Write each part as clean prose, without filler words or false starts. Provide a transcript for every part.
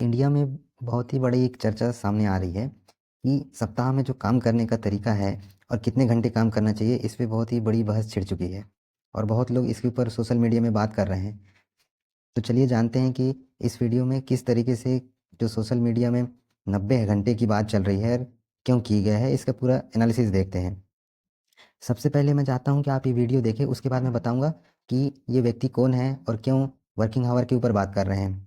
India में बहुत ही बड़ी एक चर्चा सामने आ रही है कि सप्ताह में जो काम करने का तरीका है और कितने घंटे काम करना चाहिए, इस पे बहुत ही बड़ी बहस छिड़ चुकी है और बहुत लोग इसके ऊपर सोशल मीडिया में बात कर रहे हैं। तो चलिए जानते हैं कि इस वीडियो में किस तरीके से जो सोशल मीडिया में 90 घंटे की बात चल रही है और क्यों की गया है, इसका पूरा एनालिसिस देखते हैं। सबसे पहले मैं चाहता हूँ कि आप ये वीडियो देखें, उसके बाद मैं बताऊँगा कि ये व्यक्ति कौन है और क्यों वर्किंग आवर के ऊपर बात कर रहे हैं।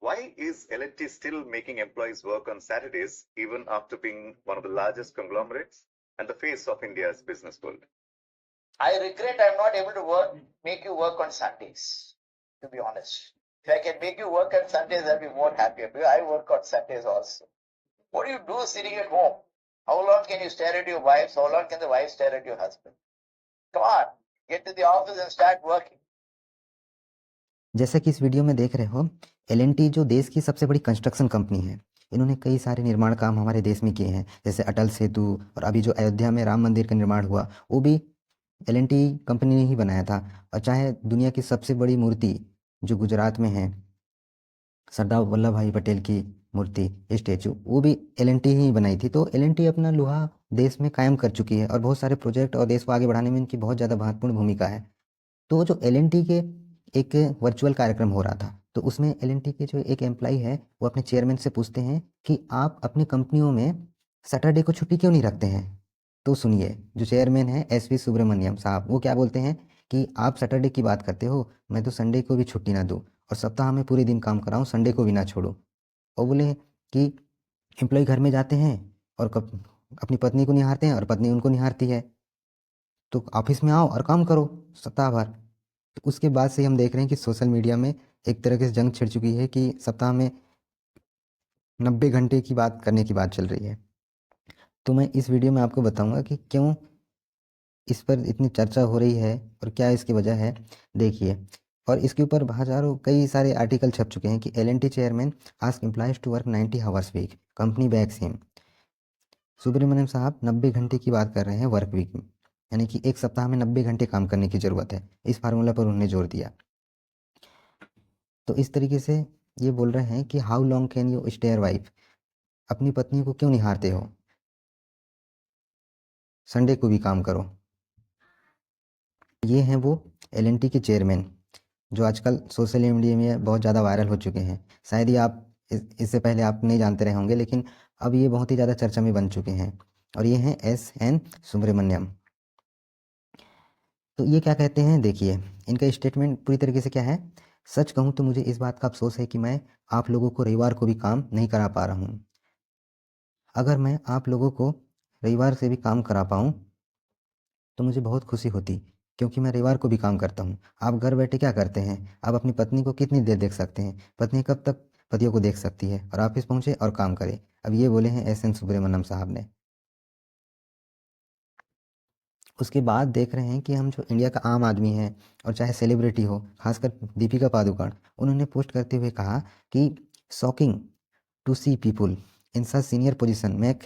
Why is L&T still making employees work on Saturdays even after being one of the largest conglomerates and the face of India's business world? I regret I'm not able to make you work on Sundays, to be honest. If I can make you work on Sundays, I'll be more happier because I work on Sundays also. What do you do sitting at home? How long can you stare at your wives? How long can the wife stare at your husband? Come on, get to the office and start working. जैसा कि इस video में देख रहे हो, L&T जो देश की सबसे बड़ी कंस्ट्रक्शन कंपनी है। इन्होंने कई सारे निर्माण काम हमारे देश में किए हैं, जैसे अटल सेतु और अभी जो अयोध्या में राम मंदिर का निर्माण हुआ, वो भी L&T कंपनी ने ही बनाया था। और चाहे दुनिया की सबसे बड़ी मूर्ति जो गुजरात में है, सरदार वल्लभ भाई पटेल की मूर्ति, स्टैचू, वो भी L&T ही बनाई थी। तो L&T अपना लोहा देश में कायम कर चुकी है और बहुत सारे प्रोजेक्ट और देश को आगे बढ़ाने में इनकी बहुत ज़्यादा महत्वपूर्ण भूमिका है। तो जो L&T के एक वर्चुअल कार्यक्रम हो रहा था, तो उसमें L&T के जो एक एम्प्लॉई है, वो अपने चेयरमैन से पूछते हैं कि आप अपनी कंपनियों में सैटरडे को छुट्टी क्यों नहीं रखते हैं? तो सुनिए, जो चेयरमैन है एस.वी. सुब्रमण्यम साहब, वो क्या बोलते हैं कि आप सैटरडे की बात करते हो, मैं तो संडे को भी छुट्टी ना दूँ और सप्ताह में पूरे दिन काम कराऊँ, संडे को भी ना छोड़ूँ। और बोले कि एम्प्लॉई घर में जाते हैं और अपनी पत्नी को निहारते हैं और पत्नी उनको निहारती है, तो ऑफिस में आओ और काम करो सप्ताह भर। तो उसके बाद से हम देख रहे हैं कि सोशल मीडिया में एक तरह से जंग छिड़ चुकी है कि सप्ताह में 90 घंटे की बात करने की बात चल रही है। तो मैं इस वीडियो में आपको बताऊंगा कि क्यों इस पर इतनी चर्चा हो रही है और क्या इसकी वजह है। देखिए, और इसके ऊपर हज़ारों कई सारे आर्टिकल छप चुके हैं कि L&T chairman ask employees to work 90 hours week, company backs him. Subramaniam साहब 90 घंटे की बात कर रहे हैं वर्क वीक में, यानी कि एक सप्ताह में 90 घंटे काम करने की ज़रूरत है। इस फार्मूला पर उन्होंने जोर दिया। तो इस तरीके से ये बोल रहे हैं कि how long can you stay your wife, अपनी पत्नी को क्यों निहारते हो, संडे को भी काम करो। ये हैं वो L&T के चेयरमैन जो आजकल सोशल मीडिया में बहुत ज़्यादा वायरल हो चुके हैं। शायद ही आप इससे पहले आप नहीं जानते रहे होंगे, लेकिन अब ये बहुत ही ज़्यादा चर्चा में बन चुके हैं। और ये हैं S.N. सुब्रमण्यम। तो ये क्या कहते हैं, देखिए इनका स्टेटमेंट पूरी तरीके से क्या है। सच कहूँ तो मुझे इस बात का अफसोस है कि मैं आप लोगों को रविवार को भी काम नहीं करा पा रहा हूँ। अगर मैं आप लोगों को रविवार से भी काम करा पाऊँ तो मुझे बहुत खुशी होती, क्योंकि मैं रविवार को भी काम करता हूँ। आप घर बैठे क्या करते हैं? आप अपनी पत्नी को कितनी देर देख सकते हैं? पत्नी कब तक पतियों को देख सकती है? और ऑफिस पहुँचे और काम करे। अब ये बोले हैं S.N. सुब्रमण्यम साहब ने। उसके बाद देख रहे हैं कि हम जो इंडिया का आम आदमी है और चाहे सेलिब्रिटी हो, खासकर दीपिका पादुकोण, उन्होंने पोस्ट करते हुए कहा कि shocking to see people in such senior position make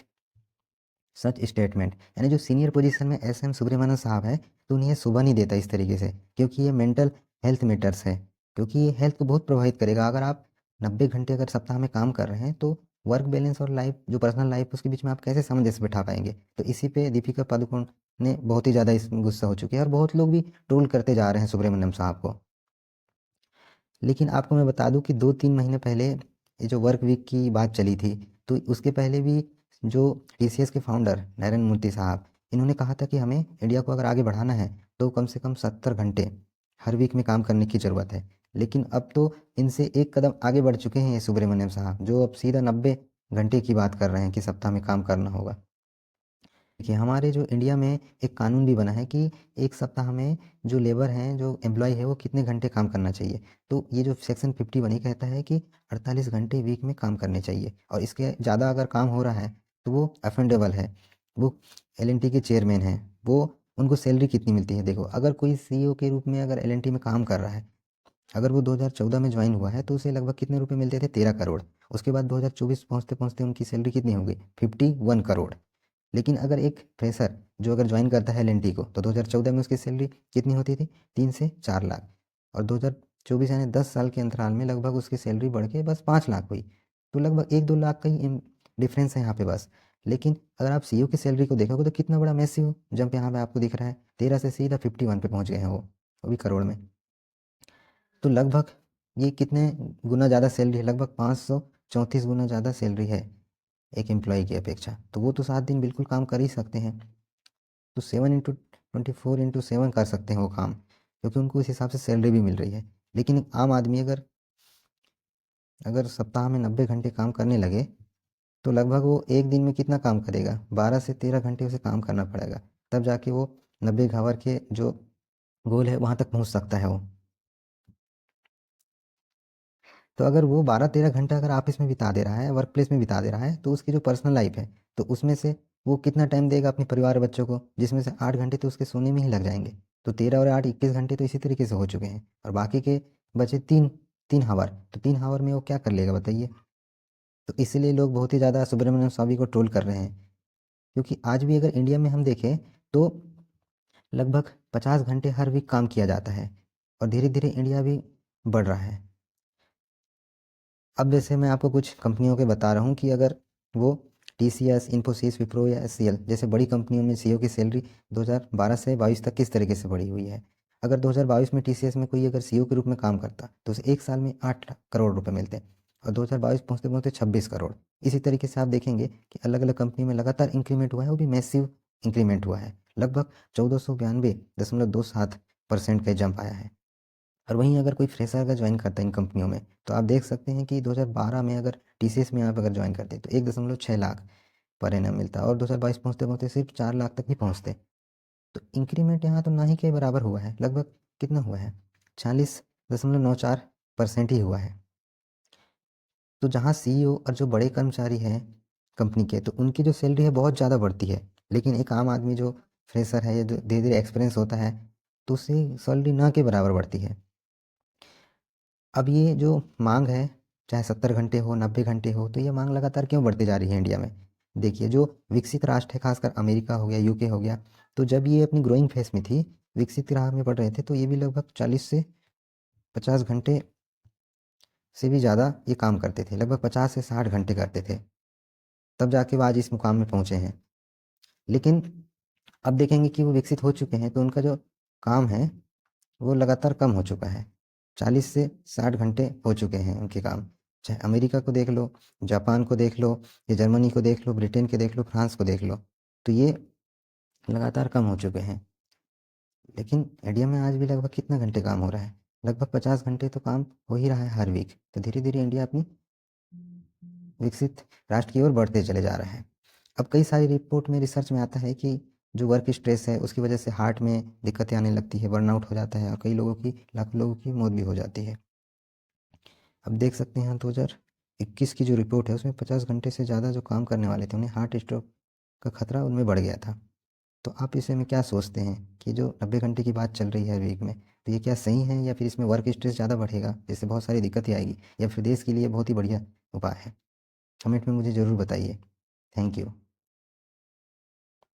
such statement. यानी जो सीनियर पोजीशन में S.M. सुब्रमण्यम साहब है, तो उन्हें शोभा नहीं देता इस तरीके से, क्योंकि ये मेंटल हेल्थ मैटर्स है, क्योंकि ये हेल्थ को बहुत प्रभावित करेगा। अगर आप 90 घंटे अगर सप्ताह में काम कर रहे हैं, तो वर्क बैलेंस और लाइफ जो पर्सनल लाइफ उसके बीच में आप कैसे सामंजस्य बिठा पाएंगे। तो इसी पे दीपिका पादुकोण ने बहुत ही ज़्यादा इस गुस्सा हो चुके हैं और बहुत लोग भी ट्रोल करते जा रहे हैं सुब्रमण्यम साहब को। लेकिन आपको मैं बता दूं कि 2-3 महीने पहले ये जो वर्क वीक की बात चली थी, तो उसके पहले भी जो TCS के फाउंडर नरेंद्र मूर्ति साहब, इन्होंने कहा था कि हमें इंडिया को अगर आगे बढ़ाना है तो कम से कम 70 घंटे हर वीक में काम करने की ज़रूरत है। लेकिन अब तो इनसे एक कदम आगे बढ़ चुके हैं ये सुब्रमण्यम साहब, जो अब सीधा 90 घंटे की बात कर रहे हैं कि सप्ताह में काम करना होगा। देखिए, हमारे जो इंडिया में एक कानून भी बना है कि एक सप्ताह में जो लेबर हैं, जो एम्प्लॉय है, वो कितने घंटे काम करना चाहिए। तो ये जो सेक्शन 51 ही कहता है कि 48 घंटे वीक में काम करने चाहिए, और इसके ज़्यादा अगर काम हो रहा है तो वो अफेंडेबल है। वो L&T के चेयरमैन हैं, वो उनको सैलरी कितनी मिलती है। देखो, अगर कोई CEO के रूप में अगर L&T में काम कर रहा है, अगर वो 2014 में ज्वाइन हुआ है, तो उसे लगभग कितने रुपए मिलते थे? 13 करोड़। उसके बाद 2024 पहुँचते-पहुँचते उनकी सैलरी कितनी हो गई? 51 करोड़। लेकिन अगर एक फ्रेशर जो अगर ज्वाइन करता है L&T को, तो 2014 में उसकी सैलरी कितनी होती थी? 3 से 4 लाख। और 24 यानी 10 साल के अंतराल में लगभग उसकी सैलरी बढ़ के बस 5 लाख हुई। तो लगभग 1-2 लाख का ही डिफरेंस है यहाँ पे बस। लेकिन अगर आप सीईओ की सैलरी को देखोगे तो कितना बड़ा मैसिव जंप यहाँ पे आपको दिख रहा है। 13 से सीधा 51 पे पहुँच गए हैं वो भी करोड़ में। तो लगभग ये कितने गुना ज़्यादा सैलरी है, लगभग 534 गुना ज़्यादा सैलरी है एक एम्प्लॉय की अपेक्षा। तो वो तो 7 दिन बिल्कुल काम कर ही सकते हैं। तो 7x24x7 कर सकते हैं वो काम, क्योंकि उनको उस हिसाब से सैलरी भी मिल रही है। लेकिन एक आम आदमी अगर सप्ताह में 90 घंटे काम करने लगे तो लगभग वो एक दिन में कितना काम करेगा, 12 से 13 घंटे उसे काम करना पड़ेगा, तब जाके वो 90 घावर के जो गोल है वहाँ तक पहुँच सकता है वो। तो अगर वो 12-13 घंटा अगर ऑफिस में बिता दे रहा है, वर्क प्लेस में बिता दे रहा है, तो उसकी जो पर्सनल लाइफ है तो उसमें से वो कितना टाइम देगा अपने परिवार बच्चों को, जिसमें से 8 घंटे तो उसके सोने में ही लग जाएंगे। तो 13 और 8 21 घंटे तो इसी तरीके से हो चुके हैं, और बाकी के बचे 3 हावर। तो 3 हावर में वो क्या कर लेगा बताइए। तो इसीलिए लोग बहुत ही ज़्यादा सुब्रमण्यम स्वामी को ट्रोल कर रहे हैं, क्योंकि आज भी अगर इंडिया में हम देखें तो लगभग 50 घंटे हर वीक काम किया जाता है, और धीरे धीरे इंडिया भी बढ़ रहा है। अब जैसे मैं आपको कुछ कंपनियों के बता रहा हूँ कि अगर वो TCS, इन्फोसिस, विप्रो या SCL जैसे बड़ी कंपनियों में सीईओ की सैलरी 2012 से 22 तक किस तरीके से बढ़ी हुई है। अगर 2022 में TCS में कोई अगर सीईओ के रूप में काम करता तो उसे 1 साल में 8 करोड़ रुपए मिलते, और 2022 पहुँचते पहुँचते 26 करोड़। इसी तरीके से आप देखेंगे कि अलग अलग कंपनी में लगातार इंक्रीमेंट हुआ है, वो भी मैसिव इंक्रीमेंट हुआ है। लगभग 1492.27% का जंप आया है। और वहीं अगर कोई फ्रेशर अगर ज्वाइन करता है इन कंपनियों में, तो आप देख सकते हैं कि 2012 में अगर TCS में आप अगर ज्वाइन करते तो 1.6 लाख पर एनम मिलता, और 2022 पहुँचते पहुँचते सिर्फ 4 लाख तक ही पहुँचते। तो इंक्रीमेंट यहाँ तो ना ही के बराबर हुआ है, लगभग कितना हुआ है, 40.94% ही हुआ है। तो जहाँ CEO और जो बड़े कर्मचारी हैं कंपनी के, तो उनकी जो सैलरी है बहुत ज़्यादा बढ़ती है, लेकिन एक आम आदमी जो फ्रेशर है या जो धीरे धीरे एक्सपीरियंस होता है तो उसकी सैलरी ना के बराबर बढ़ती है। अब ये जो मांग है, चाहे 70 घंटे हो, 90 घंटे हो, तो ये मांग लगातार क्यों बढ़ती जा रही है इंडिया में। देखिए, जो विकसित राष्ट्र है, खासकर अमेरिका हो गया, UK हो गया, तो जब ये अपनी ग्रोइंग फेस में थी, विकसित राह में बढ़ रहे थे, तो ये भी लगभग 40 से 50 घंटे से भी ज़्यादा ये काम करते थे, लगभग 50 से 60 घंटे करते थे, तब जाके वो आज इस मुकाम में पहुँचे हैं। लेकिन अब देखेंगे कि वो विकसित हो चुके हैं तो उनका जो काम है वो लगातार कम हो चुका है, 40 से 60 घंटे हो चुके हैं उनके काम। चाहे अमेरिका को देख लो, जापान को देख लो, या जर्मनी को देख लो, ब्रिटेन के देख लो, फ्रांस को देख लो, तो ये लगातार कम हो चुके हैं। लेकिन इंडिया में आज भी लगभग कितना घंटे काम हो रहा है, लगभग 50 घंटे तो काम हो ही रहा है हर वीक। तो धीरे धीरे इंडिया अपनी विकसित राष्ट्र की ओर बढ़ते चले जा रहा है। अब कई सारी रिपोर्ट में, रिसर्च में आता है कि जो वर्क स्ट्रेस है उसकी वजह से हार्ट में दिक्कतें आने लगती है, बर्नआउट हो जाता है, और कई लोगों की, लाखों लोगों की मौत भी हो जाती है। अब देख सकते हैं 2021 की जो रिपोर्ट है उसमें 50 घंटे से ज़्यादा जो काम करने वाले थे उन्हें हार्ट स्ट्रोक का खतरा उनमें बढ़ गया था। तो आप इसे में क्या सोचते हैं कि जो 90 घंटे की बात चल रही है वीक में, तो ये क्या सही है, या फिर इसमें वर्क स्ट्रेस ज़्यादा बढ़ेगा जिससे बहुत सारी दिक्कतें आएगी, या फिर देश के लिए बहुत ही बढ़िया उपाय है। कमेंट में मुझे ज़रूर बताइए। Thank you.